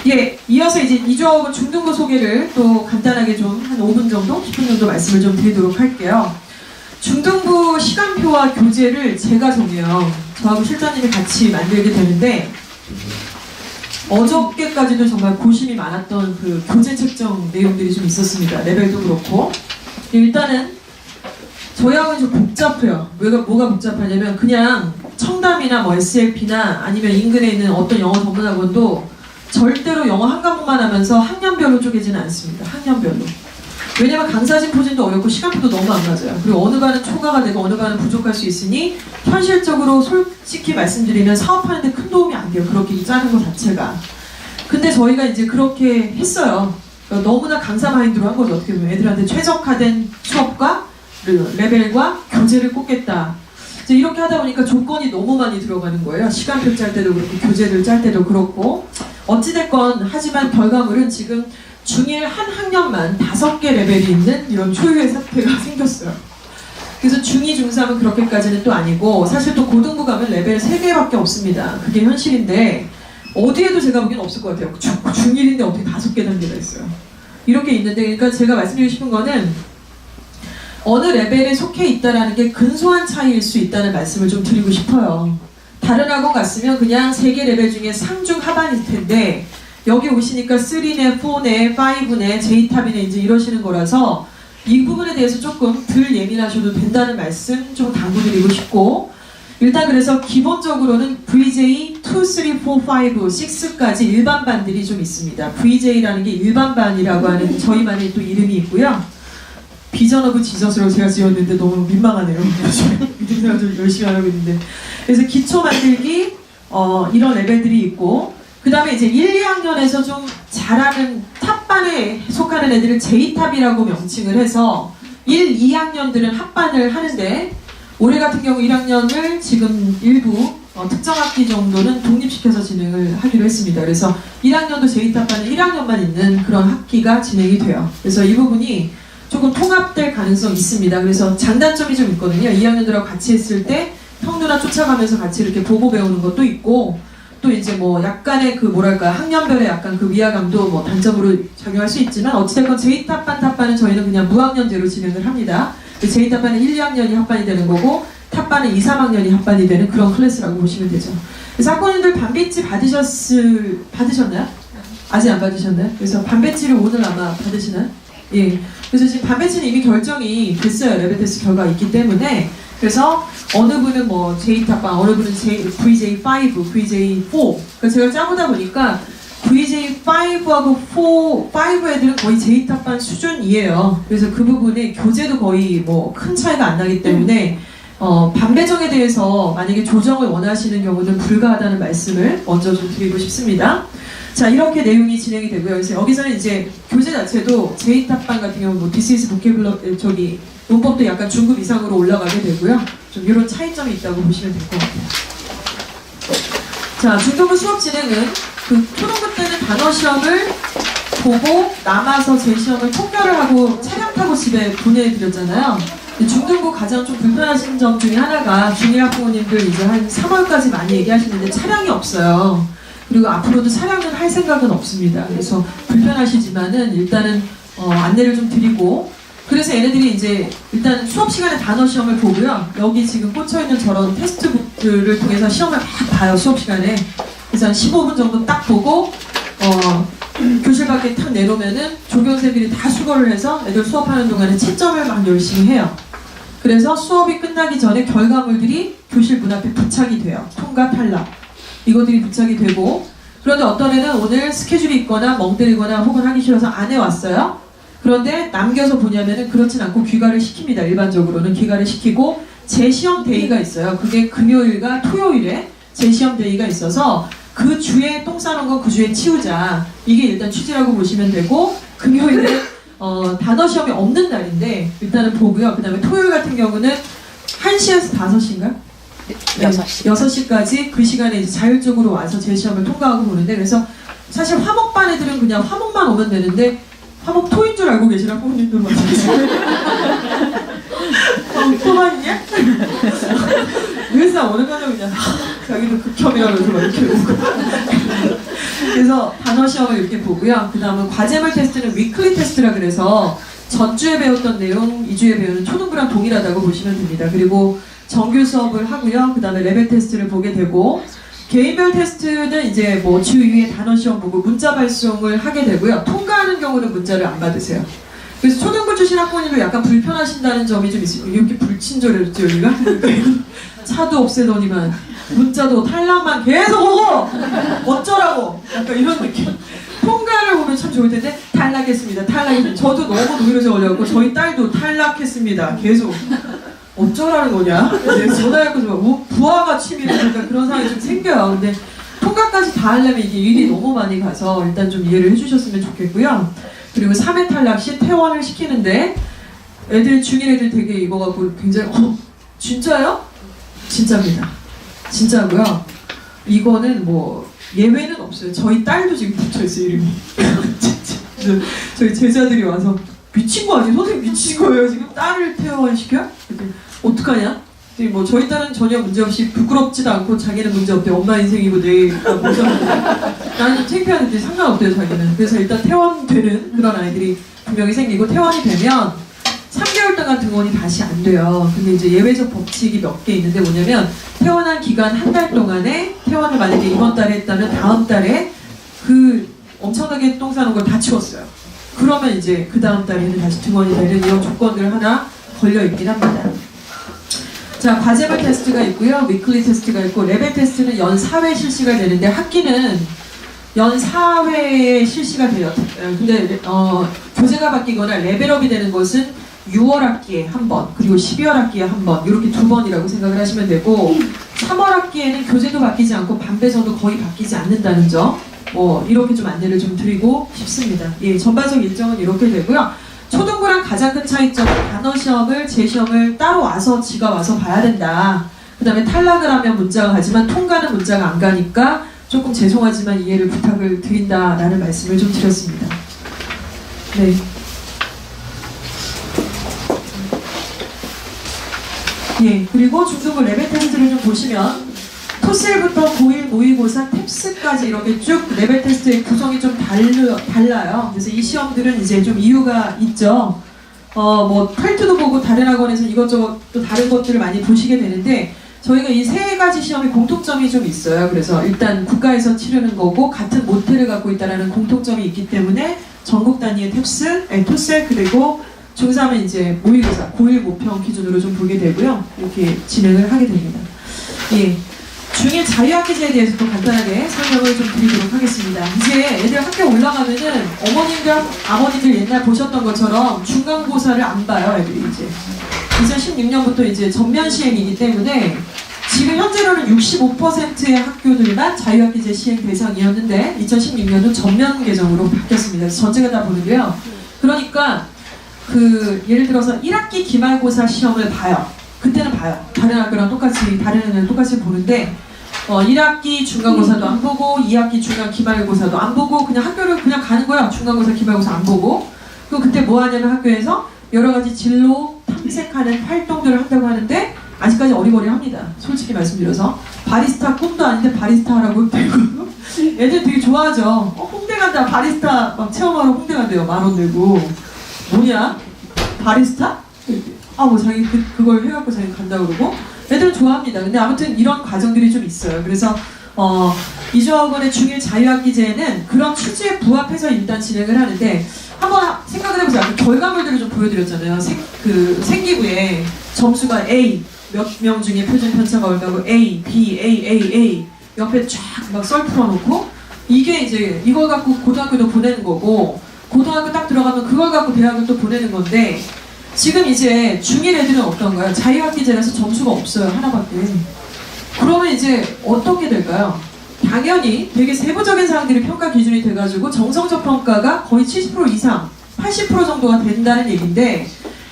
예, 이어서 이제 이조하고 중등부 소개를 또 간단하게 좀 한 5분 정도, 10분 정도 말씀을 좀 드리도록 할게요. 중등부 시간표와 교재를 제가 정해요. 저하고 실장님이 같이 만들게 되는데 어저께까지도 정말 고심이 많았던 그 교재 책정 내용들이 좀 있었습니다. 레벨도 그렇고. 일단은 저희하고는 좀 복잡해요. 뭐가 복잡하냐면 그냥 청담이나 뭐 SLP나 아니면 인근에 있는 어떤 영어 전문학원도 절대로 영어 한 과목만 하면서 학년별로 쪼개지는 않습니다. 학년별로. 왜냐면 강사진 포진도 어렵고 시간표도 너무 안 맞아요. 그리고 어느 반은 초과가 되고 어느 반은 부족할 수 있으니 현실적으로 솔직히 말씀드리면 사업하는데 큰 도움이 안 돼요. 그렇게 짜는 것 자체가. 근데 저희가 이제 그렇게 했어요. 그러니까 너무나 강사 마인드로 한 거죠. 어떻게 보면 애들한테 최적화된 수업과 레벨과 교재를 꽂겠다. 이제 이렇게 하다 보니까 조건이 너무 많이 들어가는 거예요. 시간표 짤 때도 그렇고 교재를 짤 때도 그렇고. 어찌됐건 하지만 결과물은 지금 중1 한 학년만 5개 레벨이 있는 이런 초유의 사태가 생겼어요. 그래서 중2, 중3은 그렇게까지는 또 아니고 사실 또 고등부 가면 레벨 3개밖에 없습니다. 그게 현실인데 어디에도 제가 보기엔 없을 것 같아요. 중1인데 어떻게 5개 단계가 있어요. 이렇게 있는데 그러니까 제가 말씀드리고 싶은 거는 어느 레벨에 속해 있다는 게 근소한 차이일 수 있다는 말씀을 좀 드리고 싶어요. 다른 학원 갔으면 그냥 3개 레벨 중에 상중 하반일 텐데 여기 오시니까 3네, 4네, 5네, J탑이네 이제 이러시는 거라서 이 부분에 대해서 조금 덜 예민하셔도 된다는 말씀 좀 당부드리고 싶고 일단 그래서 기본적으로는 VJ 2, 3, 4, 5, 6까지 일반반들이 좀 있습니다. VJ라는 게 일반반이라고 하는 저희만의 또 이름이 있고요. 비전 오브 지저스로 제가 지었는데 너무 민망하네요. 믿음 생활 좀 열심히 하려고 했는데 그래서 기초 만들기 이런 레벨들이 있고 그 다음에 이제 1, 2학년에서 좀 잘하는 탑반에 속하는 애들을 J탑이라고 명칭을 해서 1, 2학년들은 합반을 하는데 올해 같은 경우 1학년을 지금 일부 특정 학기 정도는 독립시켜서 진행을 하기로 했습니다. 그래서 1학년도 J탑반은 1학년만 있는 그런 학기가 진행이 돼요. 그래서 이 부분이 조금 통합될 가능성이 있습니다. 그래서 장단점이 좀 있거든요. 2학년들하고 같이 했을 때 형누나 쫓아가면서 같이 이렇게 보고 배우는 것도 있고 또 이제 뭐 약간의 그 뭐랄까 학년별의 약간 그 위화감도 뭐 단점으로 작용할 수 있지만 어찌됐건 J탑반, 탑반은 저희는 그냥 무학년제로 진행을 합니다. J탑반은 1, 2학년이 합반이 되는 거고 탑반은 2, 3학년이 합반이 되는 그런 클래스라고 보시면 되죠. 그래서 학부모님들 반배지 받으셨나요? 아직 안 받으셨나요? 그래서 반배지를 오늘 아마 받으시나요? 예. 그래서 지금 반배지는 이미 결정이 됐어요. 레벨 테스트 결과가 있기 때문에 그래서 어느 분은 뭐 J탑반, 어느 분은 VJ5, VJ4 그러니까 제가 짜보다 보니까 VJ5하고 5 애들은 거의 J탑반 수준이에요. 그래서 그 부분에 교재도 거의 뭐 큰 차이가 안 나기 때문에 반배정에 대해서 만약에 조정을 원하시는 경우는 불가하다는 말씀을 먼저 좀 드리고 싶습니다. 자, 이렇게 내용이 진행이 되고요. 그래서 여기서는 이제 교재 자체도 J탑반 같은 경우 뭐 This is vocabulary 문법도 약간 중급 이상으로 올라가게 되고요. 좀 이런 차이점이 있다고 보시면 될 것 같아요. 자, 중등부 수업 진행은 그 초등부 때는 단어 시험을 보고 남아서 제 시험을 통과를 하고 차량 타고 집에 보내드렸잖아요. 중등부 가장 좀 불편하신 점 중에 하나가 중1 학부모님들 이제 한 3월까지 많이 얘기하시는데 차량이 없어요. 그리고 앞으로도 차량은 할 생각은 없습니다. 그래서 불편하시지만은 일단은 안내를 좀 드리고 그래서 얘네들이 이제 일단 수업 시간에 단어 시험을 보고요. 여기 지금 꽂혀있는 저런 테스트북들을 통해서 시험을 막 봐요. 수업 시간에. 그래서 한 15분 정도 딱 보고 교실 밖에 탁 내놓으면은 조교선생님들이 다 수거를 해서 애들 수업하는 동안에 채점을 막 열심히 해요. 그래서 수업이 끝나기 전에 결과물들이 교실 문 앞에 부착이 돼요. 통과, 탈락. 이것들이 부착이 되고 그런데 어떤 애는 오늘 스케줄이 있거나 멍 때리거나 혹은 하기 싫어서 안 해왔어요. 그런데 남겨서 보냐면은 그렇진 않고 귀가를 시킵니다. 일반적으로는 귀가를 시키고 재시험 데이가 있어요. 그게 금요일과 토요일에 재시험 데이가 있어서 그 주에 똥 싸는 거 그 주에 치우자. 이게 일단 취지라고 보시면 되고 금요일에 단어 시험이 없는 날인데 일단은 보고요. 그 다음에 토요일 같은 경우는 1시에서 5시인가? 6시. 6시까지 그 시간에 이제 자율적으로 와서 재시험을 통과하고 보는데 그래서 사실 화목반 애들은 그냥 화목만 오면 되는데 화목 토인 줄 알고 계시나 부모님들 많으세요? 토만이냐? 회사 어느 가면 그냥 자기도 극혐이라고 해서 막 이렇게 오고 그래서 단어 시험을 이렇게 보고요. 그 다음은 과제물 테스트는 위클리 테스트라 그래서 전주에 배웠던 내용, 2주에 배우는 초등부랑 동일하다고 보시면 됩니다. 그리고 정규 수업을 하고요. 그 다음에 레벨 테스트를 보게 되고, 개인별 테스트는 이제 뭐 주 2회 단어 시험 보고 문자 발송을 하게 되고요. 통과하는 경우는 문자를 안 받으세요. 그래서 초등부 출신 학부모님도 약간 불편하신다는 점이 좀 있어요. 이렇게 불친절했죠, 여기가? 차도 없애더니만 문자도 탈락만 계속 오고 어쩌라고 약간 이런 느낌. 통과를 보면 참 좋을 텐데 탈락했습니다. 탈락했습니다. 저도 너무 노이로제 걸려갖고 저희 딸도 탈락했습니다. 계속 어쩌라는 거냐? 이제 전화해서 부하가 취미로 약간 그런 상황이 좀 생겨요. 근데 통과까지 다 하려면 이게 일이 너무 많이 가서 일단 좀 이해를 해주셨으면 좋겠고요. 그리고 3회 탈락 시 퇴원을 시키는데 애들 중1 애들 되게 이거 갖고 굉장히 진짜요? 진짜입니다. 진짜고요. 이거는 뭐 예외는 없어요. 저희 딸도 지금 붙어있어요, 이름이. 진짜. 저희 제자들이 와서 미친 거 아니에요? 선생님 미친 거예요? 지금 딸을 퇴원시켜? 어떡하냐? 뭐 저희 딸은 전혀 문제없이 부끄럽지도 않고 자기는 문제없대. 엄마 인생이고 내가 뭐죠? 나는 창피하는데 상관없대요, 자기는. 그래서 일단 퇴원되는 그런 아이들이 분명히 생기고, 퇴원이 되면 3개월 동안 등원이 다시 안 돼요. 근데 이제 예외적 법칙이 몇 개 있는데 뭐냐면, 퇴원한 기간 한 달 동안에 퇴원을 만약에 이번 달에 했다면 다음 달에 그 엄청나게 똥 싸는 걸 다 치웠어요. 그러면 이제 그 다음 달에는 다시 등원이 되는 이런 조건들 하나 걸려 있긴 합니다. 자, 과제물 테스트가 있고요. 위클리 테스트가 있고, 레벨 테스트는 연 4회 실시가 되는데 학기는 연 4회에 실시가 돼요. 근데 교재가 바뀌거나 레벨업이 되는 것은 6월 학기에 한 번, 그리고 12월 학기에 한 번, 이렇게 두 번이라고 생각을 하시면 되고, 3월 학기에는 교재도 바뀌지 않고 반배서도 거의 바뀌지 않는다는 점, 이렇게 좀 안내를 좀 드리고 싶습니다. 예, 전반적 일정은 이렇게 되고요. 초등부랑 가장 큰 차이점은 단어 시험을, 재시험을 따로 와서 지가 와서 봐야 된다. 그 다음에 탈락을 하면 문자가 가지만 통과는 문자가 안 가니까 조금 죄송하지만 이해를 부탁을 드린다라는 말씀을 좀 드렸습니다. 네. 예, 그리고 중등부 레벨 테스트를 좀 보시면 토슬부터 고1 모의고사 탭스까지 이렇게 쭉 레벨 테스트의 구성이 좀 달라요. 그래서 이 시험들은 이제 좀 이유가 있죠. 뭐 탈투도 보고 다른 학원에서 이것저것 또 다른 것들을 많이 보시게 되는데, 저희가 이 세 가지 시험의 공통점이 좀 있어요. 그래서 일단 국가에서 치르는 거고 같은 모태를 갖고 있다는 공통점이 있기 때문에 전국 단위의 탭스, 토슬, 그리고 중3은 이제 모의고사, 고1 모평 기준으로 좀 보게 되고요. 이렇게 진행을 하게 됩니다. 예. 중1 자유학기제에 대해서 또 간단하게 설명을 좀 드리도록 하겠습니다. 이제 애들 학교 올라가면은 어머님들, 아버님들 옛날 보셨던 것처럼 중간고사를 안 봐요, 애들이 이제. 2016년부터 이제 전면 시행이기 때문에 지금 현재로는 65%의 학교들만 자유학기제 시행 대상이었는데 2016년도 전면 개정으로 바뀌었습니다. 그래서 전체가 다 보는데요. 그러니까 예를 들어서 1학기 기말고사 시험을 봐요. 그때는 봐요. 다른 학교랑 똑같이, 다른 애는 똑같이 보는데 1학기 중간고사도 안 보고 2학기 중간 기말고사도 안 보고 그냥 학교를 그냥 가는 거야. 중간고사, 기말고사 안 보고. 그리고 그때 뭐 하냐면 학교에서 여러 가지 진로 탐색하는 활동들을 한다고 하는데 아직까지 어리버리합니다. 솔직히 말씀드려서. 바리스타 꿈도 아닌데 바리스타 하라고 되고 애들 되게 좋아하죠. 홍대 간다. 바리스타 막 체험하러 홍대 간대요. 10,000원 내고. 뭐냐? 바리스타? 뭐 자기 그걸 해갖고 자기 간다 그러고 애들은 좋아합니다. 근데 아무튼 이런 과정들이 좀 있어요. 그래서 이주학원의 중1 자유학기제는 그런 취지에 부합해서 일단 진행을 하는데, 한번 생각을 해보세요. 아까 결과물들을 좀 보여드렸잖아요. 생기부에 점수가 A 몇 명 중에 표준 편차가 올까고 A, B, A 옆에 쫙 막 썰 풀어놓고, 이게 이제 이걸 갖고 고등학교도 보내는 거고, 고등학교 딱 들어가면 그걸 갖고 대학을 또 보내는 건데, 지금 이제 중1 애들은 어떤가요? 자유학기제라서 점수가 없어요. 하나밖에. 그러면 이제 어떻게 될까요? 당연히 되게 세부적인 사항들이 평가 기준이 돼가지고 정성적 평가가 거의 70% 이상, 80% 정도가 된다는 얘기인데,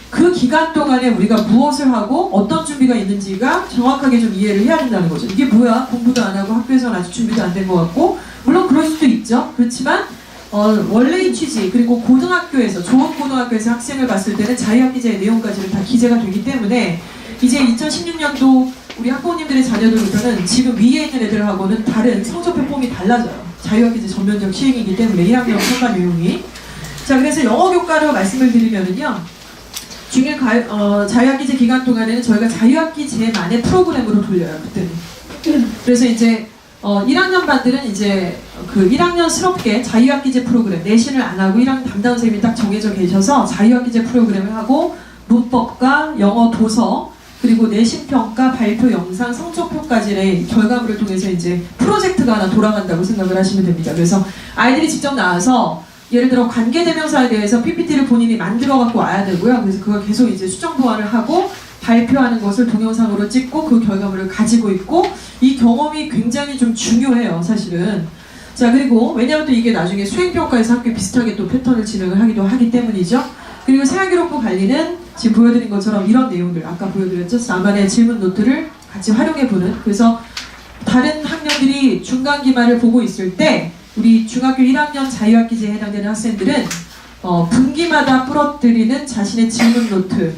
그 기간 동안에 우리가 무엇을 하고 어떤 준비가 있는지가 정확하게 좀 이해를 해야 된다는 거죠. 이게 뭐야? 공부도 안 하고 학교에서는 아직 준비도 안 된 것 같고, 물론 그럴 수도 있죠. 그렇지만 원래의 취지, 그리고 고등학교에서, 좋은 고등학교에서 학생을 봤을 때는 자유학기제의 내용까지는 다 기재가 되기 때문에 이제 2016년도 우리 학부모님들의 자녀들부터는 지금 위에 있는 애들하고는 다른 성적표 폼이 달라져요. 자유학기제 전면적 시행이기 때문에 1학년 평가 내용이. 자, 그래서 영어 교과로 말씀을 드리면은요. 중일 자유학기제 기간 동안에는 저희가 자유학기제만의 프로그램으로 돌려요, 그때는. 그래서 이제 1학년 반들은 이제 그 1학년스럽게 자유학기제 프로그램, 내신을 안 하고 1학년 담당 선생님이 딱 정해져 계셔서 자유학기제 프로그램을 하고 문법과 영어 도서, 그리고 내신평가, 발표 영상, 성적표까지의 결과물을 통해서 이제 프로젝트가 하나 돌아간다고 생각을 하시면 됩니다. 그래서 아이들이 직접 나와서 예를 들어 관계대명사에 대해서 PPT를 본인이 만들어 갖고 와야 되고요. 그래서 그걸 계속 이제 수정 보완을 하고 발표하는 것을 동영상으로 찍고 그 결과물을 가지고 있고, 이 경험이 굉장히 좀 중요해요, 사실은. 자, 그리고 왜냐하면 또 이게 나중에 수행평가에서 함께 비슷하게 또 패턴을 진행을 하기도 하기 때문이죠. 그리고 생활기록부 관리는 지금 보여드린 것처럼 이런 내용들, 아까 보여드렸죠? 4만의 질문 노트를 같이 활용해보는. 그래서 다른 학년들이 중간기말을 보고 있을 때 우리 중학교 1학년 자유학기제에 해당되는 학생들은 분기마다 풀어드리는 자신의 질문 노트,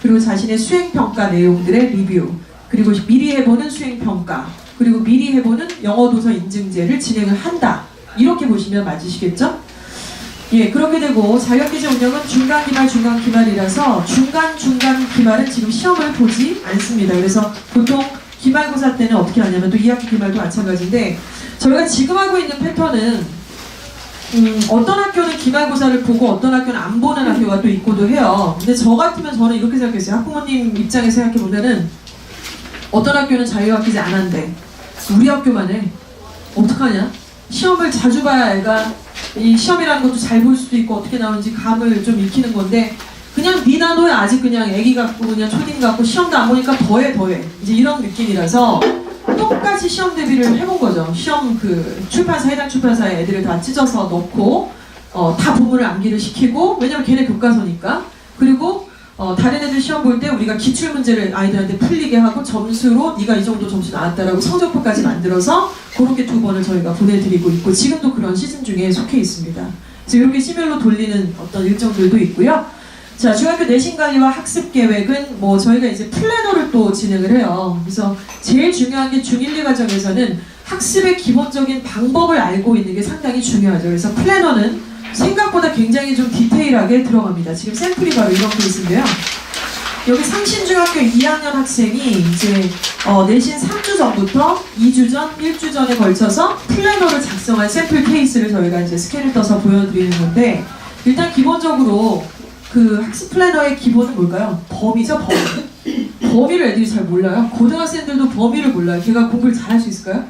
그리고 자신의 수행평가 내용들의 리뷰, 그리고 미리 해보는 수행평가, 그리고 미리 해보는 영어도서 인증제를 진행을 한다. 이렇게 보시면 맞으시겠죠? 예, 그렇게 되고 자유학기제 운영은 중간기말이라서 중간기말은 지금 시험을 보지 않습니다. 그래서 보통 기말고사 때는 어떻게 하냐면 또 2학기 기말도 마찬가지인데, 저희가 지금 하고 있는 패턴은 어떤 학교는 기말고사를 보고 어떤 학교는 안 보는 학교가 또 있고도 해요. 근데 저 같으면 저는 이렇게 생각했어요. 학부모님 입장에서 생각해보면은 어떤 학교는 자유학기제 안 한대. 우리 학교만 해. 어떡하냐? 시험을 자주 봐야 애가 이 시험이라는 것도 잘 볼 수도 있고 어떻게 나오는지 감을 좀 익히는 건데, 그냥 니나노에 아직 그냥 애기 같고 그냥 초딩 같고 시험도 안 보니까 더해 이제 이런 느낌이라서 똑같이 시험 대비를 해본 거죠. 시험 그 출판사, 해당 출판사에 애들을 다 찢어서 넣고 다 본문을 암기를 시키고, 왜냐면 걔네 교과서니까. 그리고 다른 애들 시험 볼 때 우리가 기출문제를 아이들한테 풀리게 하고 점수로 네가 이 정도 점수 나왔다라고 성적표까지 만들어서 그렇게 2번을 저희가 보내드리고 있고, 지금도 그런 시즌 중에 속해 있습니다. 그래서 이렇게 시별로 돌리는 어떤 일정들도 있고요. 자, 중학교 내신관리와 학습계획은 뭐 저희가 이제 플래너를 또 진행을 해요. 그래서 제일 중요한 게 중1, 2 과정에서는 학습의 기본적인 방법을 알고 있는 게 상당히 중요하죠. 그래서 플래너는 생각보다 굉장히 좀 디테일하게 들어갑니다. 지금 샘플이 바로 이런 케이스인데요. 여기 상신중학교 2학년 학생이 이제 내신 3주 전부터 2주 전, 1주 전에 걸쳐서 플래너를 작성한 샘플 케이스를 저희가 이제 스캔을 떠서 보여드리는 건데, 일단 기본적으로 그 학습 플래너의 기본은 뭘까요? 범위죠, 범위. 범위를 애들이 잘 몰라요. 고등학생들도 범위를 몰라요. 걔가 공부를 잘할 수 있을까요?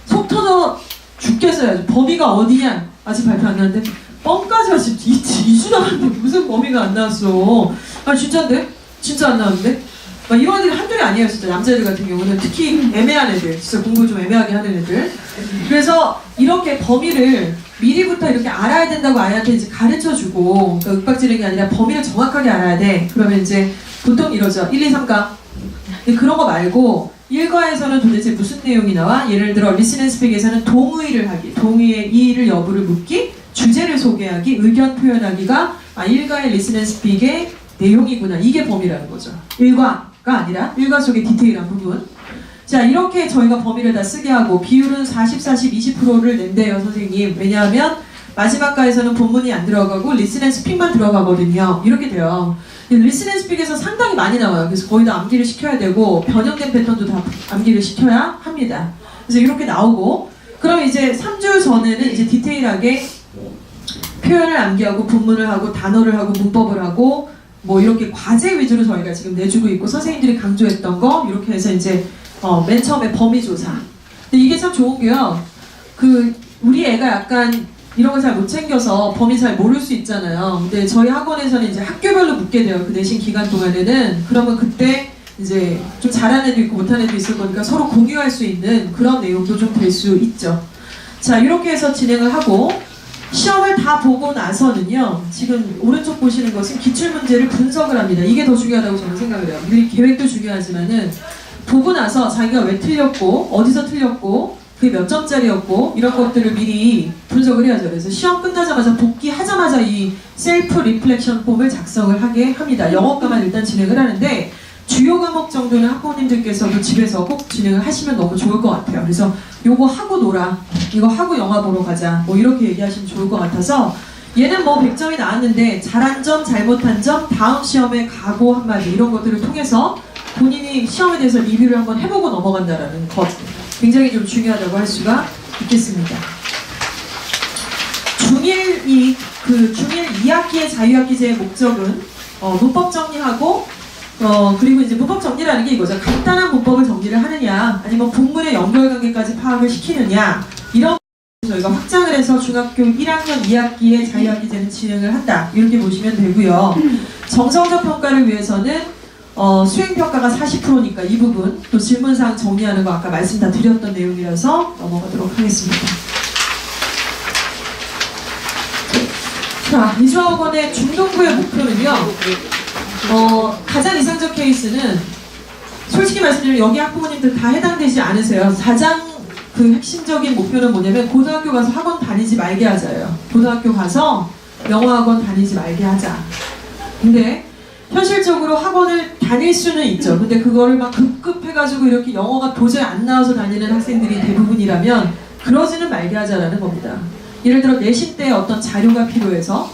속 터져 죽겠어요. 범위가 어디냐? 아직 발표 안 나왔는데 뻥까지 하지. 2주 남았는데 무슨 범위가 안 나왔어. 아, 진짜인데? 진짜 안 나왔는데? 막 이런 애들이 한둘이 아니에요, 진짜. 남자애들 같은 경우는 특히 애매한 애들, 진짜 공부 좀 애매하게 하는 애들. 그래서 이렇게 범위를 미리부터 이렇게 알아야 된다고 아이한테 이제 가르쳐주고, 그러니까 윽박지르는 게 아니라 범위를 정확하게 알아야 돼. 그러면 이제 보통 이러죠. 1, 2, 3가. 근데 그런 거 말고 1과에서는 도대체 무슨 내용이 나와? 예를 들어 리슨 앤 스픽에서는 동의를 하기, 동의의 이의를 여부를 묻기, 주제를 소개하기, 의견 표현하기가 1과의 리슨 앤 스픽의 내용이구나. 이게 범위라는 거죠. 1과가 아니라 1과 속의 디테일한 부분. 자, 이렇게 저희가 범위를 다 쓰게 하고, 비율은 40, 40, 20%를 낸대요, 선생님. 왜냐하면 마지막 과에서는 본문이 안 들어가고 리슨 앤 스픽만 들어가거든요. 이렇게 돼요. 리슨 앤 스픽에서 상당히 많이 나와요. 그래서 거의 다 암기를 시켜야 되고 변형된 패턴도 다 암기를 시켜야 합니다. 그래서 이렇게 나오고, 그럼 이제 3주 전에는 이제 디테일하게 표현을 암기하고 본문을 하고 단어를 하고 문법을 하고 뭐 이렇게 과제 위주로 저희가 지금 내주고 있고, 선생님들이 강조했던 거 이렇게 해서 이제 맨 처음에 범위 조사. 근데 이게 참 좋은 게요. 우리 애가 약간 이런 걸 잘 못 챙겨서 범위 잘 모를 수 있잖아요. 근데 저희 학원에서는 이제 학교별로 묻게 돼요. 그 내신 기간 동안에는. 그러면 그때 이제 좀 잘하는 애도 있고 못하는 애도 있을 거니까 서로 공유할 수 있는 그런 내용도 좀 될 수 있죠. 자, 이렇게 해서 진행을 하고, 시험을 다 보고 나서는요, 지금 오른쪽 보시는 것은 기출문제를 분석을 합니다. 이게 더 중요하다고 저는 생각을 해요. 물론 계획도 중요하지만은 보고 나서 자기가 왜 틀렸고 어디서 틀렸고 그게 몇 점짜리였고 이런 것들을 미리 분석을 해야죠. 그래서 시험 끝나자마자 복귀하자마자 이 셀프 리플렉션 폼을 작성을 하게 합니다. 영어과만 일단 진행을 하는데 주요 과목 정도는 학부모님들께서도 집에서 꼭 진행을 하시면 너무 좋을 것 같아요. 그래서 요거 하고 놀아, 이거 하고 영화 보러 가자, 뭐 이렇게 얘기하시면 좋을 것 같아서 얘는 뭐 100점이 나왔는데 잘한 점, 잘못한 점, 다음 시험에 각오 한마디 이런 것들을 통해서 본인이 시험에 대해서 리뷰를 한번 해보고 넘어간다라는 것 굉장히 좀 중요하다고 할 수가 있겠습니다. 중1 2학기의 자유학기제의 목적은 문법 정리하고 그리고 이제 문법 정리라는 게 이거죠. 간단한 문법을 정리를 하느냐 아니면 본문의 연결관계까지 파악을 시키느냐 이런 저희가 확장을 해서 중학교 1학년 2학기에 자유학기제는 진행을 한다 이렇게 보시면 되고요. 정성적 평가를 위해서는 수행평가가 40%니까 이 부분 또 질문사항 정리하는 거 아까 말씀 다 드렸던 내용이라서 넘어가도록 하겠습니다. 자, 이수학원의 중등부의 목표는요. 가장 이상적 케이스는 솔직히 말씀드리면 여기 학부모님들 다 해당되지 않으세요. 가장 그 핵심적인 목표는 뭐냐면 고등학교 가서 학원 다니지 말게 하자예요. 고등학교 가서 영어학원 다니지 말게 하자. 근데 현실적으로 학원을 다닐 수는 있죠. 근데 그거를 막 급급해가지고 이렇게 영어가 도저히 안 나와서 다니는 학생들이 대부분이라면 그러지는 말게 하자라는 겁니다. 예를 들어 내신 때 어떤 자료가 필요해서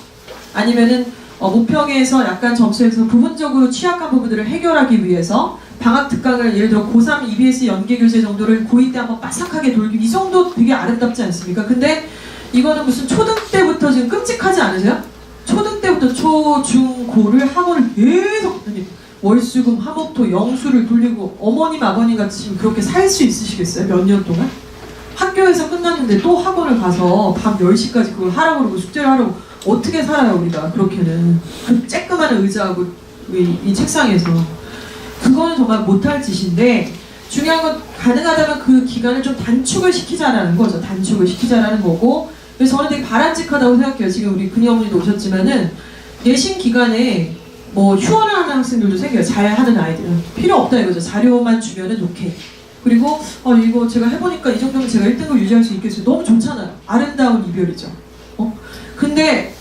아니면은 모평에서 약간 점수에서 부분적으로 취약한 부분들을 해결하기 위해서 방학 특강을 예를 들어 고3 EBS 연계교재 정도를 고2 때 한번 바삭하게 돌기 이 정도 되게 아름답지 않습니까? 근데 이거는 무슨 초등 때부터 지금 끔찍하지 않으세요? 초등 때부터 초, 중, 고를 학원을 계속 월수금, 화목토, 영수를 돌리고 어머님 아버님 같이 지금 그렇게 살 수 있으시겠어요? 몇 년 동안? 학교에서 끝났는데 또 학원을 가서 밤 10시까지 그걸 하라고 그러고 숙제를 하라고 어떻게 살아요 우리가 그렇게는 그 쬐끄만 의자하고 이 책상에서 그거는 정말 못할 짓인데 중요한 건 가능하다면 그 기간을 좀 단축을 시키자라는 거죠. 단축을 시키자라는 거고 그래서 저는 되게 바람직하다고 생각해요. 지금 우리 근희 어머니도 오셨지만은 내신 기간에 뭐 휴원을 하는 학생들도 생겨요. 잘하는 아이들은 필요 없다 이거죠. 자료만 주면은 오케이. 그리고 이거 제가 해보니까 이 정도면 제가 1등을 유지할 수 있겠어요. 너무 좋잖아요. 아름다운 이별이죠. 근데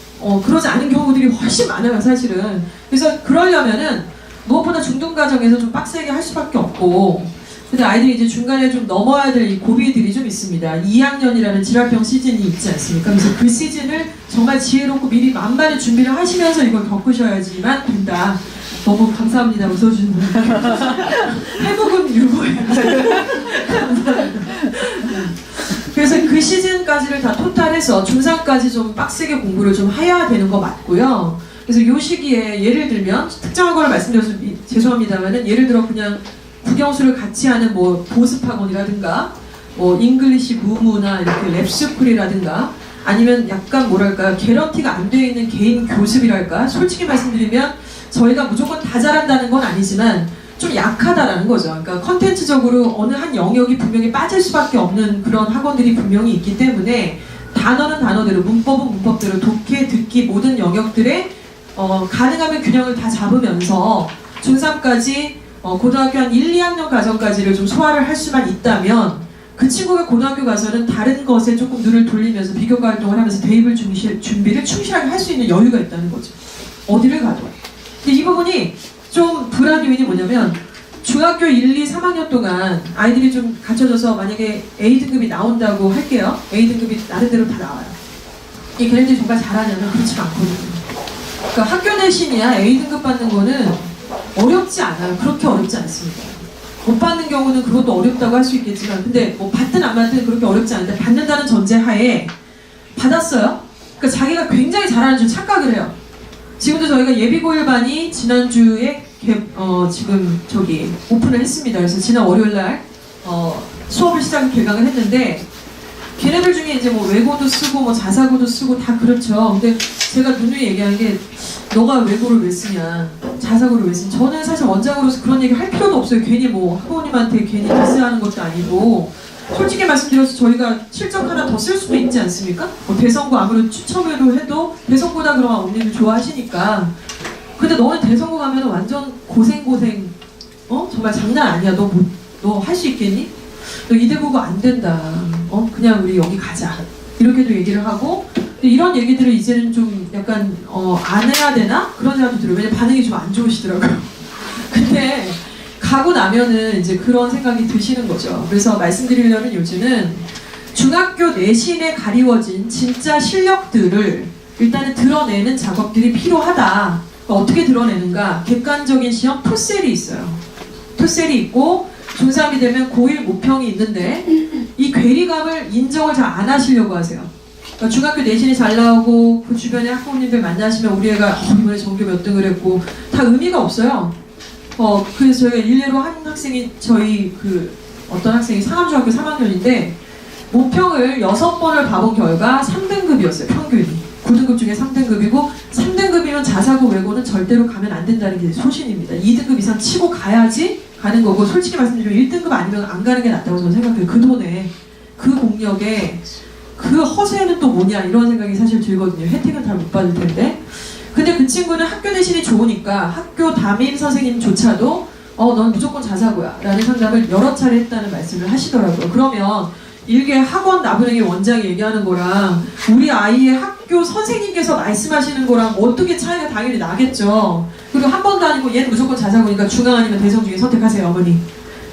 그러지 않은 경우들이 훨씬 많아요 사실은. 그래서 그러려면은 무엇보다 중등과정에서 좀 빡세게 할 수밖에 없고 근데 아이들이 이제 중간에 좀 넘어야 될 이 고비들이 좀 있습니다. 2학년이라는 질환병 시즌이 있지 않습니까? 그래서 그 시즌을 정말 지혜롭고 미리 만반의 준비를 하시면서 이걸 겪으셔야지만 된다. 너무 감사합니다. 웃어주는 분. 회복은 유보예요. 감사합니다. 그래서 그 시즌까지를 다 토탈해서 중3까지 좀 빡세게 공부를 좀 해야 되는 거 맞고요. 그래서 이 시기에 예를 들면 특정한 거를 말씀드려서 죄송합니다만은 예를 들어 그냥 국영수를 같이 하는 뭐 보습학원이라든가 뭐 잉글리시 무무나 이렇게 랩스쿨이라든가 아니면 약간 뭐랄까 개런티가 안 돼 있는 개인 교습이랄까 솔직히 말씀드리면 저희가 무조건 다 잘한다는 건 아니지만 좀 약하다라는 거죠. 그러니까 컨텐츠적으로 어느 한 영역이 분명히 빠질 수밖에 없는 그런 학원들이 분명히 있기 때문에 단어는 단어대로 문법은 문법대로 독해, 듣기 모든 영역들에 가능하면 균형을 다 잡으면서 중3까지 고등학교 한 1, 2학년 과정까지를 좀 소화를 할 수만 있다면 그 친구가 고등학교 가서는 다른 것에 조금 눈을 돌리면서 비교과 활동을 하면서 대입을 준비를 충실하게 할 수 있는 여유가 있다는 거죠. 어디를 가도. 근데 이 부분이 좀 불안 요인이 뭐냐면 중학교 1, 2, 3학년 동안 아이들이 좀 갖춰져서 만약에 A등급이 나온다고 할게요. A등급이 나름대로 다 나와요. 이 걔네들이 정말 잘하냐면 그렇지 않거든요. 그러니까 학교 내신이야 A등급 받는 거는 어렵지 않아요. 그렇게 어렵지 않습니다. 못 받는 경우는 그것도 어렵다고 할 수 있겠지만 근데 뭐 받든 안 받든 그렇게 어렵지 않은데 받는다는 전제하에 받았어요. 그러니까 자기가 굉장히 잘하는 줄 착각을 해요. 지금도 저희가 예비고일반이 지난주에 지금 오픈을 했습니다. 그래서 지난 월요일날 수업을 개강을 했는데 걔네들 중에 이제 뭐 외고도 쓰고 뭐 자사고도 쓰고 다 그렇죠. 근데 제가 누누이 얘기하는 게 너가 외고를 왜 쓰냐 자사고를 왜 쓰냐 저는 사실 원장으로서 그런 얘기 할 필요도 없어요. 괜히 뭐 학부모님한테 괜히 디스하는 것도 아니고 솔직히 말씀드려서 저희가 실적 하나 더 쓸 수도 있지 않습니까? 뭐 대성고 아무리 추첨으로 해도 대성고다 그러면 언니들 좋아하시니까 근데 너는 대성고 가면 완전 고생 정말 장난 아니야. 너 할 수 있겠니? 너 이대고가 안 된다. 그냥 우리 여기 가자. 이렇게도 얘기를 하고 근데 이런 얘기들을 이제는 좀 약간 안 해야 되나? 그런 생각도 들어요. 왜냐면 반응이 좀 안 좋으시더라고요. 근데 가고 나면은 이제 그런 생각이 드시는 거죠. 그래서 말씀드리려는 요즘은 중학교 내신에 가리워진 진짜 실력들을 일단은 드러내는 작업들이 필요하다. 그러니까 어떻게 드러내는가? 객관적인 시험 토셀이 있어요. 토셀이 있고 중3이 되면 고1 모평이 있는데 이 괴리감을 인정을 잘 안 하시려고 하세요. 그러니까 중학교 내신이 잘 나오고 그 주변에 학부모님들 만나시면 우리 애가 이번에 전교 몇 등을 했고 다 의미가 없어요. 그래서 저희가 일례로 한 학생이 저희 어떤 학생이 상암중학교 3학년인데 모평을 6번을 봐본 결과 3등급이었어요. 평균이. 9등급 중에 3등급이고 3등급이면 자사고 외고는 절대로 가면 안 된다는 게 소신입니다. 2등급 이상 치고 가야지 가는 거고 솔직히 말씀드리면 1등급 아니면 안 가는 게 낫다고 저는 생각해요. 그 돈에 그 공력에 그 허세는 또 뭐냐 이런 생각이 사실 들거든요. 혜택은 잘 못 받을 텐데. 근데 그 친구는 학교 내신이 좋으니까 학교 담임 선생님조차도 넌 무조건 자사고야 라는 상담을 여러 차례 했다는 말씀을 하시더라고요. 그러면 일개 학원 나부랭이 원장이 얘기하는 거랑 우리 아이의 학교 선생님께서 말씀하시는 거랑 어떻게 차이가 당연히 나겠죠. 그리고 한 번도 아니고 얘는 무조건 자사고니까 중앙 아니면 대성 중에 선택하세요 어머니.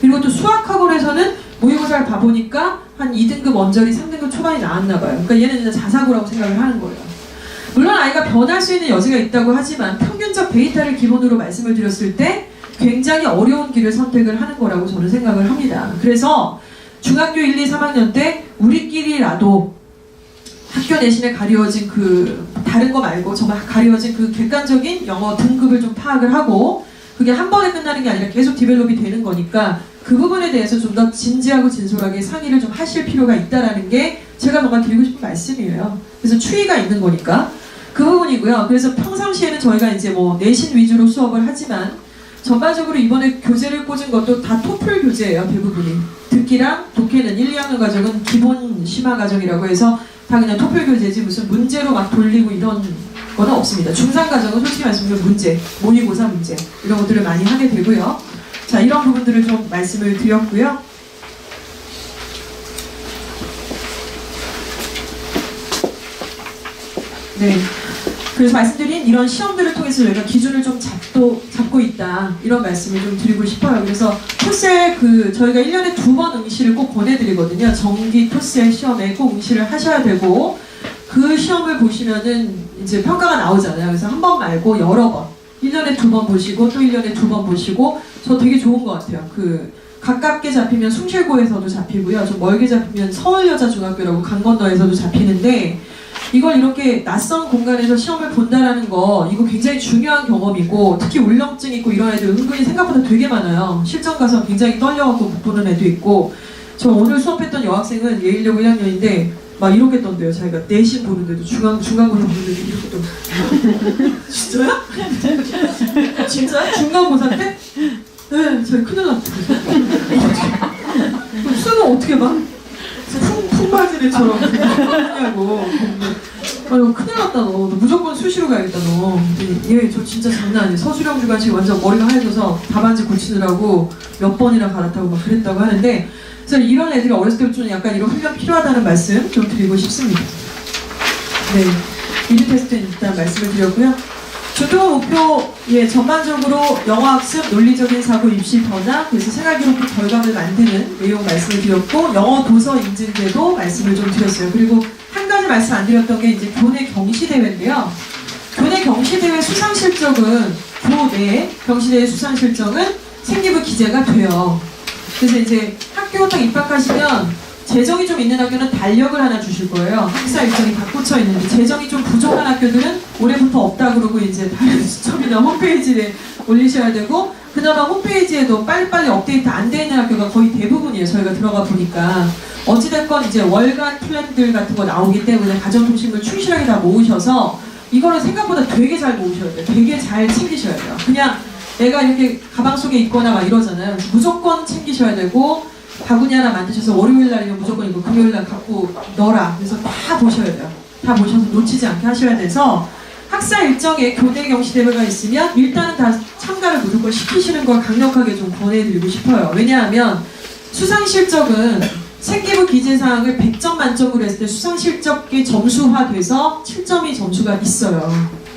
그리고 또 수학학원에서는 모의고사를 봐보니까 한 2등급 언저리 3등급 초반이 나왔나 봐요. 그러니까 얘는 이제 자사고라고 생각을 하는 거예요. 물론 아이가 변할 수 있는 여지가 있다고 하지만 평균적 데이터를 기본으로 말씀을 드렸을 때 굉장히 어려운 길을 선택을 하는 거라고 저는 생각을 합니다. 그래서 중학교 1, 2, 3학년 때 우리끼리라도 학교 내신에 가리워진 다른 거 말고 정말 가리워진 객관적인 영어 등급을 좀 파악을 하고 그게 한 번에 끝나는 게 아니라 계속 디벨롭이 되는 거니까 그 부분에 대해서 좀 더 진지하고 진솔하게 상의를 좀 하실 필요가 있다라는 게 제가 뭔가 드리고 싶은 말씀이에요. 그래서 추이가 있는 거니까 그 부분이고요. 그래서 평상시에는 저희가 이제 내신 위주로 수업을 하지만 전반적으로 이번에 교재를 꽂은 것도 다 토플 교재예요. 대부분이. 듣기랑 독해는 1, 2학년 과정은 기본 심화 과정이라고 해서 다 그냥 토플 교재지 무슨 문제로 막 돌리고 이런 거는 없습니다. 중3 과정은 솔직히 말씀드리면 문제, 모의고사 문제 이런 것들을 많이 하게 되고요. 자, 이런 부분들을 좀 말씀을 드렸고요. 네. 그래서 말씀드린 이런 시험들을 통해서 저희가 기준을 좀 잡고 있다 이런 말씀을 좀 드리고 싶어요. 그래서 토셀 저희가 1년에 2번 응시를 꼭 권해드리거든요. 정기 토셀 시험에 꼭 응시를 하셔야 되고 그 시험을 보시면은 이제 평가가 나오잖아요. 그래서 한 번 말고 여러 번 1년에 2번 보시고 또 1년에 2번 보시고 저 되게 좋은 것 같아요. 가깝게 잡히면 숭실고에서도 잡히고요. 좀 멀게 잡히면 서울여자중학교라고 강 건너에서도 잡히는데 이걸 이렇게 낯선 공간에서 시험을 본다라는 거 이거 굉장히 중요한 경험이고 특히 울렁증 있고 이런 애들 은근히 생각보다 되게 많아요. 실전 가서 굉장히 떨려갖고 못 보는 애도 있고 저 오늘 수업했던 여학생은 예일여고 1학년인데 막 이러겠던데요. 자기가 내신 보는데도 중간고사 보는데도 이렇게 또 진짜요? 진짜요? 중간고사인데? 네, 저희 큰일 났죠. 수능 어떻게 봐? 풍바지리처럼 하냐고. 큰일 났다 너 무조건 수시로 가야겠다 너. 저 진짜 장난 아니에요. 서술형 주관식 완전 머리가 하얘져서 답안지 고치느라고 몇 번이나 갈았다고 막 그랬다고 하는데 그래서 이런 애들이 어렸을 때부터 좀 약간 이런 훈련 필요하다는 말씀 좀 드리고 싶습니다. 네, 미드 테스트는 일단 말씀을 드렸고요. 중등호 목표 전반적으로 영어학습, 논리적인 사고, 입시 변화, 그래서 생활기록부 결과를 만드는 내용 말씀을 드렸고 영어 도서 인증제도 말씀을 좀 드렸어요. 그리고 한 가지 말씀 안 드렸던 게 이제 교내 경시대회인데요. 교내 경시대회 수상실적은 교내 경시대회 수상실적은 생기부 기재가 돼요. 그래서 이제 학교 딱 입학하시면 재정이 좀 있는 학교는 달력을 하나 주실 거예요. 학사 일정이 다 꽂혀 있는데 재정이 좀 부족한 학교들은 올해부터 없다 그러고 이제 다른 수첩이나 홈페이지에 올리셔야 되고 그나마 홈페이지에도 빨리빨리 업데이트 안 돼 있는 학교가 거의 대부분이에요. 저희가 들어가 보니까 어찌됐건 이제 월간 플랜들 같은 거 나오기 때문에 가정통신물 충실하게 다 모으셔서 이거는 생각보다 되게 잘 모으셔야 돼요. 되게 잘 챙기셔야 돼요. 그냥 내가 이렇게 가방 속에 있거나 막 이러잖아요. 무조건 챙기셔야 되고 바구니 하나 만드셔서 월요일 날이면 무조건 이거 금요일 날 갖고 넣어라. 그래서 다 보셔야 돼요. 다 보셔서 놓치지 않게 하셔야 돼서 학사 일정에 교내 경시대회가 있으면 일단은 다 참가를 무조건 시키시는 걸 강력하게 좀 권해드리고 싶어요. 왜냐하면 수상실적은 생기부 기재사항을 100점 만점으로 했을 때 수상실적이 점수화돼서 7점이 점수가 있어요.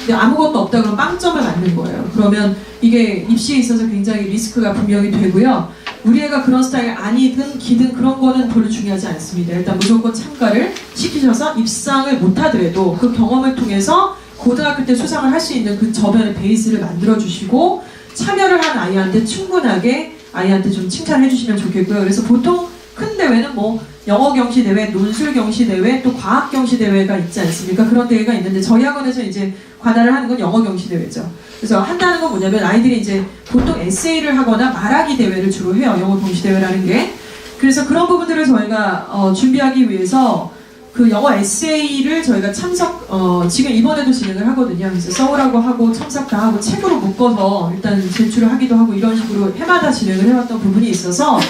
근데 아무것도 없다 그러면 빵점을 맞는 거예요. 그러면 이게 입시에 있어서 굉장히 리스크가 분명히 되고요. 우리 애가 그런 스타일 아니든 기든 그런 거는 별로 중요하지 않습니다. 일단 무조건 참가를 시키셔서 입상을 못하더라도 그 경험을 통해서 고등학교 때 수상을 할 수 있는 그 저변의 베이스를 만들어주시고 참여를 한 아이한테 충분하게 아이한테 좀 칭찬해 주시면 좋겠고요. 그래서 보통 큰 대회는 뭐 영어 경시 대회, 논술 경시 대회, 또 과학 경시 대회가 있지 않습니까? 그런 대회가 있는데 저희 학원에서 이제 관할을 하는 건 영어 경시 대회죠. 그래서 한다는 건 뭐냐면 아이들이 이제 보통 에세이를 하거나 말하기 대회를 주로 해요. 영어 경시 대회라는 게. 그래서 그런 부분들을 저희가 준비하기 위해서 그 영어 에세이를 저희가 지금 이번에도 진행을 하거든요. 그래서 써오라고 하고 첨삭 다 하고 책으로 묶어서 일단 제출을 하기도 하고 이런 식으로 해마다 진행을 해왔던 부분이 있어서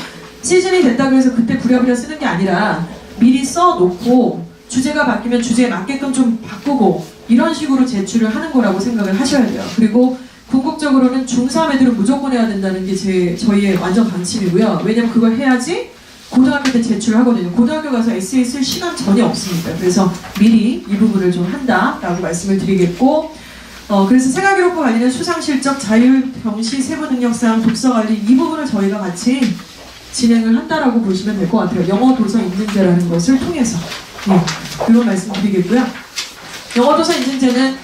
시즌이 됐다고 해서 그때 부랴부랴 쓰는 게 아니라 미리 써놓고 주제가 바뀌면 주제에 맞게끔 좀 바꾸고 이런 식으로 제출을 하는 거라고 생각을 하셔야 돼요. 그리고 궁극적으로는 중3 애들은 무조건 해야 된다는 게 저희의 완전 방침이고요. 왜냐면 그걸 해야지 고등학교 때 제출을 하거든요. 고등학교 가서 에세이 쓸 시간 전혀 없습니다. 그래서 미리 이 부분을 좀 한다라고 말씀을 드리겠고 그래서 생활기록부 관리는 수상실적, 자율병시, 세부능력사항, 독서관리 이 부분을 저희가 같이 진행을 한다라고 보시면 될 것 같아요. 영어 도서 인증제라는 것을 통해서 이런 말씀 드리겠고요. 영어 도서 인증제는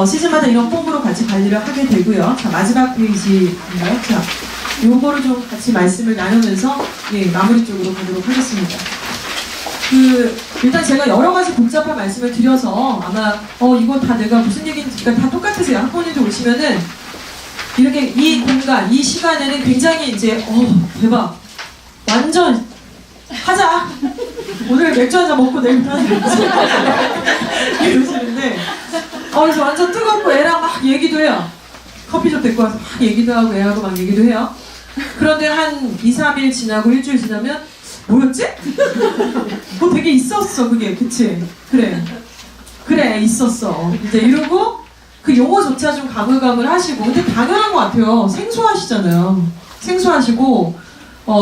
시즌마다 이런 폼으로 같이 관리를 하게 되고요. 자, 마지막 페이지인가요? 자, 요거를 좀 같이 말씀을 나누면서 마무리 쪽으로 가도록 하겠습니다. 일단 제가 여러 가지 복잡한 말씀을 드려서 아마 이거 다 내가 무슨 얘기인지 다 똑같으세요. 학부모님들 오시면은 이렇게 이 공간, 이 시간에는 굉장히 이제 대박 완전 하자 오늘 맥주 한잔 먹고 내일부터 하자 이러시는데 그래서 완전 뜨겁고 애랑 막 얘기도 해요. 커피숍 데리고 와서 막 얘기도 하고 애하고 막 얘기도 해요. 그런데 한 2, 3일 지나고 일주일 지나면 뭐였지? 뭐 되게 있었어 그게 그치? 그래 있었어 이제 이러고 그 용어조차 좀 가물가물하시고 근데 당연한 것 같아요. 생소하시잖아요. 생소하시고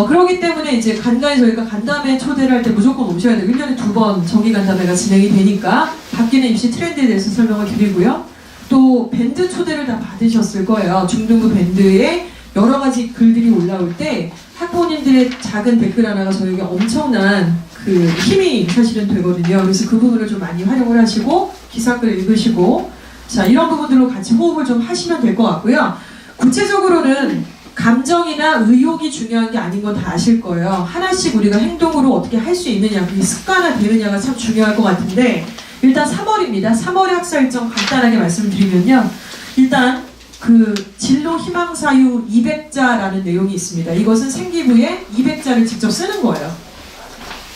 그러기 때문에 이제 간간히 저희가 간담회 초대를 할 때 무조건 오셔야 돼요. 1년에 2번 정기 간담회가 진행이 되니까 바뀌는 입시 트렌드에 대해서 설명을 드리고요. 또 밴드 초대를 다 받으셨을 거예요. 중등부 밴드에 여러 가지 글들이 올라올 때 학부모님들의 작은 댓글 하나가 저에게 엄청난 그 힘이 사실은 되거든요. 그래서 그 부분을 좀 많이 활용을 하시고 기사글 읽으시고 자 이런 부분들로 같이 호흡을 좀 하시면 될 것 같고요. 구체적으로는 감정이나 의욕이 중요한 게 아닌 건 다 아실 거예요. 하나씩 우리가 행동으로 어떻게 할 수 있느냐, 그게 습관화 되느냐가 참 중요할 것 같은데 일단 3월입니다. 3월의 학사 일정 간단하게 말씀드리면요. 일단 그 진로 희망사유 200자라는 내용이 있습니다. 이것은 생기부에 200자를 직접 쓰는 거예요.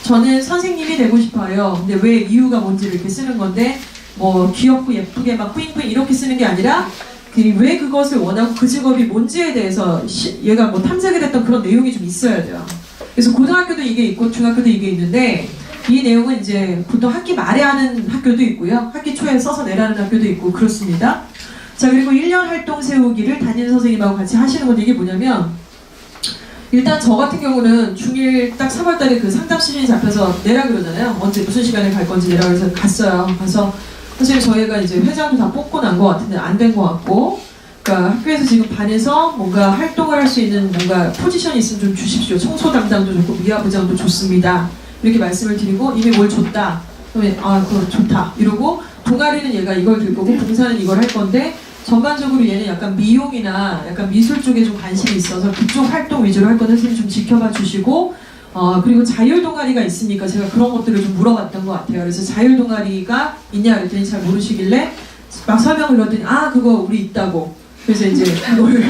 저는 선생님이 되고 싶어요. 근데 왜 이유가 뭔지 이렇게 쓰는 건데 뭐 귀엽고 예쁘게 막 뿌잉뿌잉 이렇게 쓰는 게 아니라 왜 그것을 원하고 그 직업이 뭔지에 대해서 얘가 뭐 탐색을 했던 그런 내용이 좀 있어야 돼요. 그래서 고등학교도 이게 있고 중학교도 이게 있는데 이 내용은 이제 보통 학기 말에 하는 학교도 있고요. 학기 초에 써서 내라는 학교도 있고 그렇습니다. 자 그리고 1년 활동 세우기를 담임 선생님하고 같이 하시는 건데 이게 뭐냐면 일단 저 같은 경우는 중1 딱 3월달에 그 상담 시즌이 잡혀서 내라 그러잖아요. 언제 무슨 시간에 갈 건지 내라 그래서 갔어요. 가서 사실 저희가 이제 회장도 다 뽑고 난 것 같은데 안 된 것 같고 그러니까 학교에서 지금 반에서 뭔가 활동을 할 수 있는 뭔가 포지션이 있으면 좀 주십시오. 청소 담당도 좋고 미화부장도 좋습니다. 이렇게 말씀을 드리고 이미 뭘 줬다. 그러면 그거 좋다. 이러고 동아리는 얘가 이걸 들 거고 봉사는 이걸 할 건데 전반적으로 얘는 약간 미용이나 약간 미술 쪽에 좀 관심이 있어서 그쪽 활동 위주로 할 건데 선생님 좀 지켜봐 주시고 그리고 자율 동아리가 있으니까 제가 그런 것들을 좀 물어봤던 것 같아요. 그래서 자율 동아리가 있냐 그랬더니 잘 모르시길래 막 설명을 하더니 그거 우리 있다고. 그래서 이제 그걸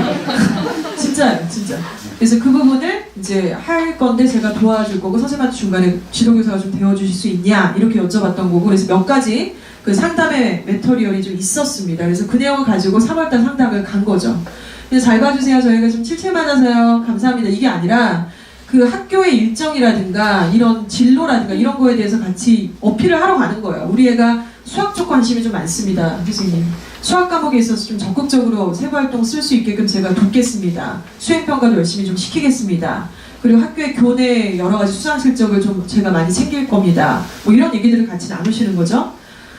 진짜요, 진짜. 그래서 그 부분을 이제 할 건데 제가 도와줄 거고 선생님한테 중간에 지도교사가 좀 배워주실 수 있냐 이렇게 여쭤봤던 거고 그래서 몇 가지 그 상담의 메터리얼이 좀 있었습니다. 그래서 그 내용을 가지고 3월달 상담을 간 거죠. 그래서 잘 봐주세요. 저희가 좀 칠칠 맞아서요. 감사합니다. 이게 아니라 그 학교의 일정이라든가 이런 진로라든가 이런 거에 대해서 같이 어필을 하러 가는 거예요. 우리 애가 수학 쪽 관심이 좀 많습니다. 교수님. 수학 과목에 있어서 좀 적극적으로 세부활동 쓸 수 있게끔 제가 돕겠습니다. 수행평가도 열심히 좀 시키겠습니다. 그리고 학교의 교내 여러 가지 수상 실적을 좀 제가 많이 챙길 겁니다. 뭐 이런 얘기들을 같이 나누시는 거죠.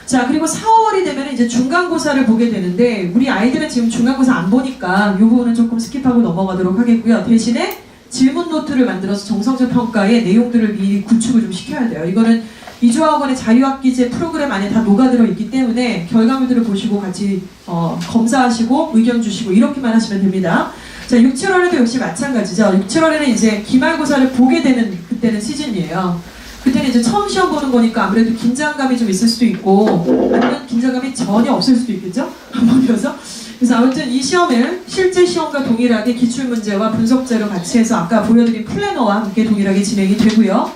자, 그리고 4, 5월이 되면 이제 중간고사를 보게 되는데, 우리 아이들은 지금 중간고사 안 보니까 이 부분은 조금 스킵하고 넘어가도록 하겠고요. 대신에 질문 노트를 만들어서 정성적 평가의 내용들을 미리 구축을 좀 시켜야 돼요. 이거는 이주학원의 자유학기제 프로그램 안에 다 녹아들어 있기 때문에 결과물들을 보시고 같이 검사하시고 의견 주시고 이렇게만 하시면 됩니다. 자, 6, 7월에도 역시 마찬가지죠. 6, 7월에는 이제 기말고사를 보게 되는 그때는 시즌이에요. 그때는 이제 처음 시험 보는 거니까 아무래도 긴장감이 좀 있을 수도 있고 아니면 긴장감이 전혀 없을 수도 있겠죠? 한번 배워서. 그래서 아무튼 이 시험을 실제 시험과 동일하게 기출문제와 분석제로 같이 해서 아까 보여드린 플래너와 함께 동일하게 진행이 되고요.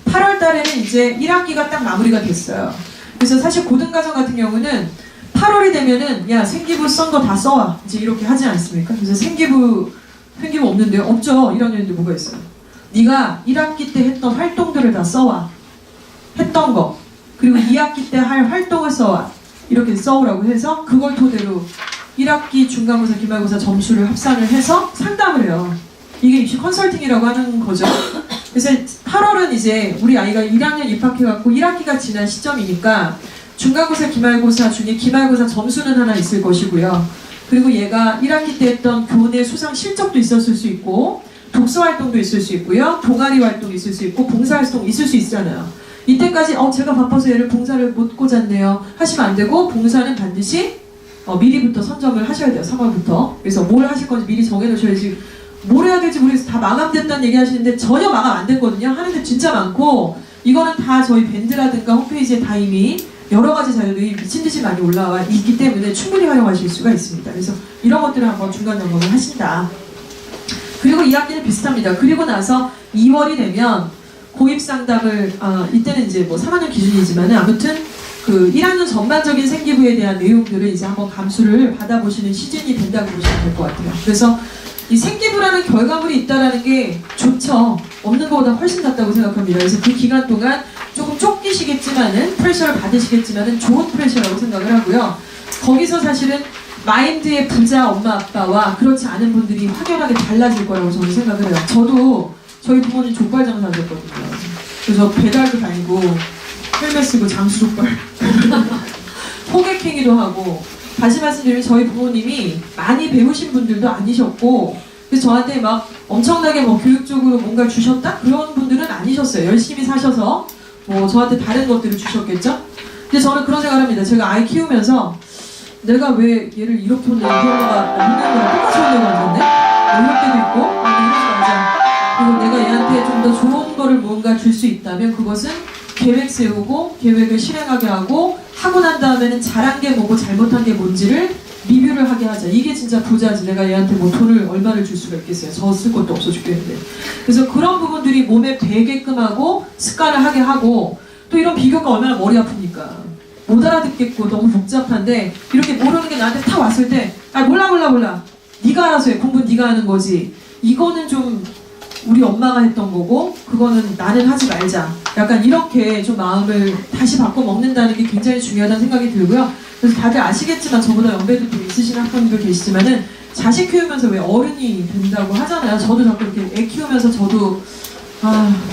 8월 달에는 이제 1학기가 딱 마무리가 됐어요. 그래서 사실 고등과정 같은 경우는 8월이 되면은 야 생기부 쓴 거 다 써와 이제 이렇게 하지 않습니까? 그래서 생기부 없는데요? 없죠. 1학년인데 뭐가 있어요? 네가 1학기 때 했던 활동들을 다 써와. 했던 거. 그리고 2학기 때 할 활동을 써와. 이렇게 써오라고 해서 그걸 토대로 1학기 중간고사, 기말고사 점수를 합산을 해서 상담을 해요. 이게 입시 컨설팅이라고 하는 거죠. 그래서 8월은 이제 우리 아이가 1학년 입학해갖고 1학기가 지난 시점이니까 중간고사, 기말고사 중에 기말고사 점수는 하나 있을 것이고요. 그리고 얘가 1학기 때 했던 교내 수상 실적도 있었을 수 있고 독서 활동도 있을 수 있고요. 동아리 활동이 있을 수 있고 봉사활동 있을 수 있잖아요. 이때까지 제가 바빠서 얘를 봉사를 못 꽂았네요 하시면 안 되고 봉사는 반드시 미리부터 선점을 하셔야 돼요. 3월부터. 그래서 뭘 하실 건지 미리 정해놓으셔야지. 뭘 해야 될지 모르겠어요. 다 마감됐다는 얘기 하시는데 전혀 마감 안 됐거든요. 하는데 진짜 많고 이거는 다 저희 밴드라든가 홈페이지에 다 이미 여러 가지 자료들이 미친듯이 많이 올라와 있기 때문에 충분히 활용하실 수가 있습니다. 그래서 이런 것들을 한번 중간 점검을 하신다. 그리고 2학기는 비슷합니다. 그리고 나서 2월이 되면 고입상담을 이때는 이제 뭐 3학년 기준이지만 아무튼 그 1학년 전반적인 생기부에 대한 내용들을 이제 한번 감수를 받아보시는 시즌이 된다고 보시면 될 것 같아요. 그래서 이 생기부라는 결과물이 있다라는 게 좋죠. 없는 것보다 훨씬 낫다고 생각합니다. 그래서 그 기간 동안 조금 쫓기시겠지만은 프레셔를 받으시겠지만은 좋은 프레셔라고 생각을 하고요. 거기서 사실은 마인드의 부자 엄마 아빠와 그렇지 않은 분들이 확연하게 달라질 거라고 저는 생각을 해요. 저도 저희 부모님 족발 장사하셨거든요. 그래서 배달도 다니고 헬멧 쓰고 장수 족발 호객행위도 하고 다시 말씀드리면 저희 부모님이 많이 배우신 분들도 아니셨고 그래서 저한테 막 엄청나게 뭐 교육적으로 뭔가 주셨다? 그런 분들은 아니셨어요. 열심히 사셔서 뭐 저한테 다른 것들을 주셨겠죠? 근데 저는 그런 생각을 합니다. 제가 아이 키우면서 내가 왜 얘를 이렇게 혼내? 우리 엄마가 혼내는 거랑 똑같이 혼내고 앉았네? 이럴 때도 있고 아니 이러지 말자. 그리고 내가 얘한테 좀 더 좋은 거를 뭔가 줄 수 있다면 그것은 계획 세우고 계획을 실행하게 하고 난 다음에는 잘한 게 뭐고 잘못한 게 뭔지를 리뷰를 하게 하자. 이게 진짜 부자지. 내가 얘한테 뭐 돈을 얼마를 줄 수가 있겠어요. 저 쓸 것도 없어 죽겠는데. 그래서 그런 부분들이 몸에 배게끔 하고 습관을 하게 하고 또 이런 비교가 얼마나 머리 아픕니까. 못 알아듣겠고 너무 복잡한데 이렇게 모르는 게 나한테 탁 왔을 때 몰라. 네가 알아서 해. 공부는 네가 하는 거지. 이거는 좀 우리 엄마가 했던 거고 그거는 나는 하지 말자. 약간 이렇게 좀 마음을 다시 바꿔 먹는다는 게 굉장히 중요하다는 생각이 들고요. 그래서 다들 아시겠지만 저보다 연배도 좀 있으신 학부모님들 계시지만은 자식 키우면서 왜 어른이 된다고 하잖아요. 저도 자꾸 이렇게 애 키우면서 저도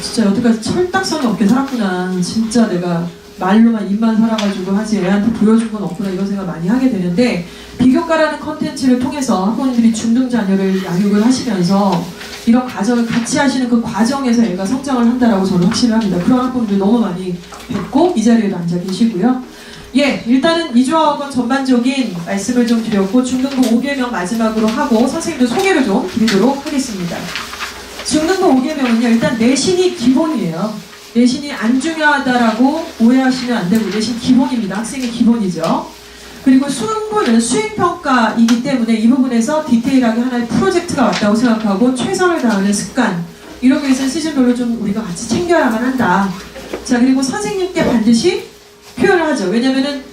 진짜 여태까지 철딱선이 없게 살았구나. 진짜 내가 말로만 입만 살아가지고 하지 애한테 보여준 건 없구나 이런 생각 많이 하게 되는데 비교과라는 컨텐츠를 통해서 학부모님들이 중등 자녀를 양육을 하시면서 이런 과정을 같이 하시는 그 과정에서 애가 성장을 한다라고 저는 확신을 합니다. 그런 학부모님들 너무 많이 뵙고 이 자리에도 앉아 계시고요. 일단은 이주학원 전반적인 말씀을 좀 드렸고 중등부 5개명 마지막으로 하고 선생님들 소개를 좀 드리도록 하겠습니다. 중등부 5개명은요 일단 내신이 기본이에요. 내신이 안 중요하다라고 오해하시면 안 되고 내신 기본입니다. 학생의 기본이죠. 그리고 수능부는 수행평가이기 때문에 이 부분에서 디테일하게 하나의 프로젝트가 왔다고 생각하고 최선을 다하는 습관 이렇게 해서 시즌별로 좀 우리가 같이 챙겨야만 한다. 자 그리고 선생님께 반드시 표현을 하죠. 왜냐면은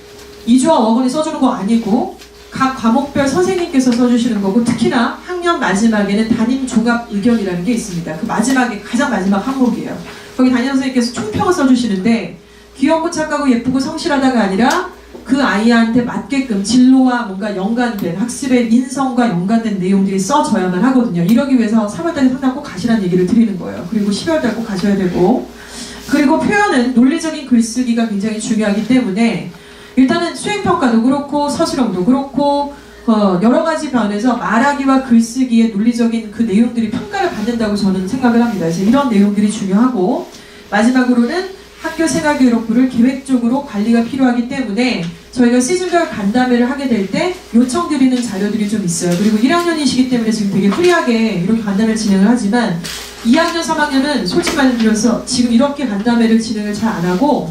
이주와 어건이 써주는 거 아니고 각 과목별 선생님께서 써주시는 거고 특히나 학년 마지막에는 담임 종합 의견이라는 게 있습니다. 그 마지막에 가장 마지막 항목이에요. 거기 담임 선생님께서 총평을 써주시는데 귀엽고 착하고 예쁘고 성실하다가 아니라 그 아이한테 맞게끔 진로와 뭔가 연관된 학습의 인성과 연관된 내용들이 써져야만 하거든요. 이러기 위해서 3월달에 상담 꼭 가시라는 얘기를 드리는 거예요. 그리고 12월달 꼭 가셔야 되고 그리고 표현은 논리적인 글쓰기가 굉장히 중요하기 때문에 일단은 수행평가도 그렇고 서술형도 그렇고 여러 가지 면에서 말하기와 글쓰기의 논리적인 그 내용들이 평가를 받는다고 저는 생각을 합니다. 그래서 이런 내용들이 중요하고, 마지막으로는 학교 생활교육부를 계획적으로 관리가 필요하기 때문에 저희가 시즌별 간담회를 하게 될 때 요청드리는 자료들이 좀 있어요. 그리고 1학년이시기 때문에 지금 되게 프리하게 이렇게 간담회를 진행을 하지만 2학년, 3학년은 솔직히 말씀드려서 지금 이렇게 간담회를 진행을 잘 안 하고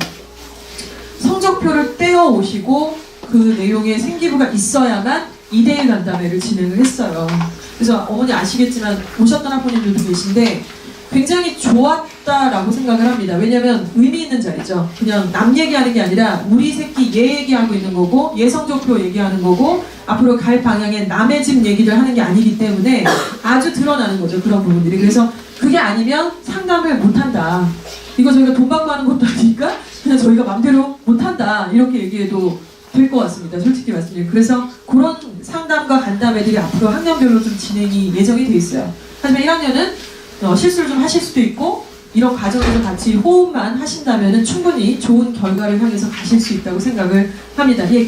성적표를 떼어 오시고 그 내용에 생기부가 있어야만 2대1 간담회를 진행을 했어요. 그래서 어머니 아시겠지만 오셨던 학부모님들도 계신데 굉장히 좋았다라고 생각을 합니다. 왜냐면 의미 있는 자리죠. 그냥 남 얘기하는 게 아니라 우리 새끼 얘 얘기하고 있는 거고, 얘 성적표 얘기하는 거고, 앞으로 갈 방향에 남의 집 얘기를 하는 게 아니기 때문에 아주 드러나는 거죠. 그런 부분들이. 그래서 그게 아니면 상담을 못한다. 이거 저희가 돈 받고 하는 것도 아니니까 그냥 저희가 맘대로 못한다. 이렇게 얘기해도 될 것 같습니다. 솔직히 말씀드리면. 그래서 그런 상담과 간담회들이 앞으로 학년별로 좀 진행이 예정이 돼 있어요. 하지만 1학년은 실수를 좀 하실 수도 있고, 이런 과정에서 같이 호흡만 하신다면 충분히 좋은 결과를 향해서 가실 수 있다고 생각을 합니다. 예.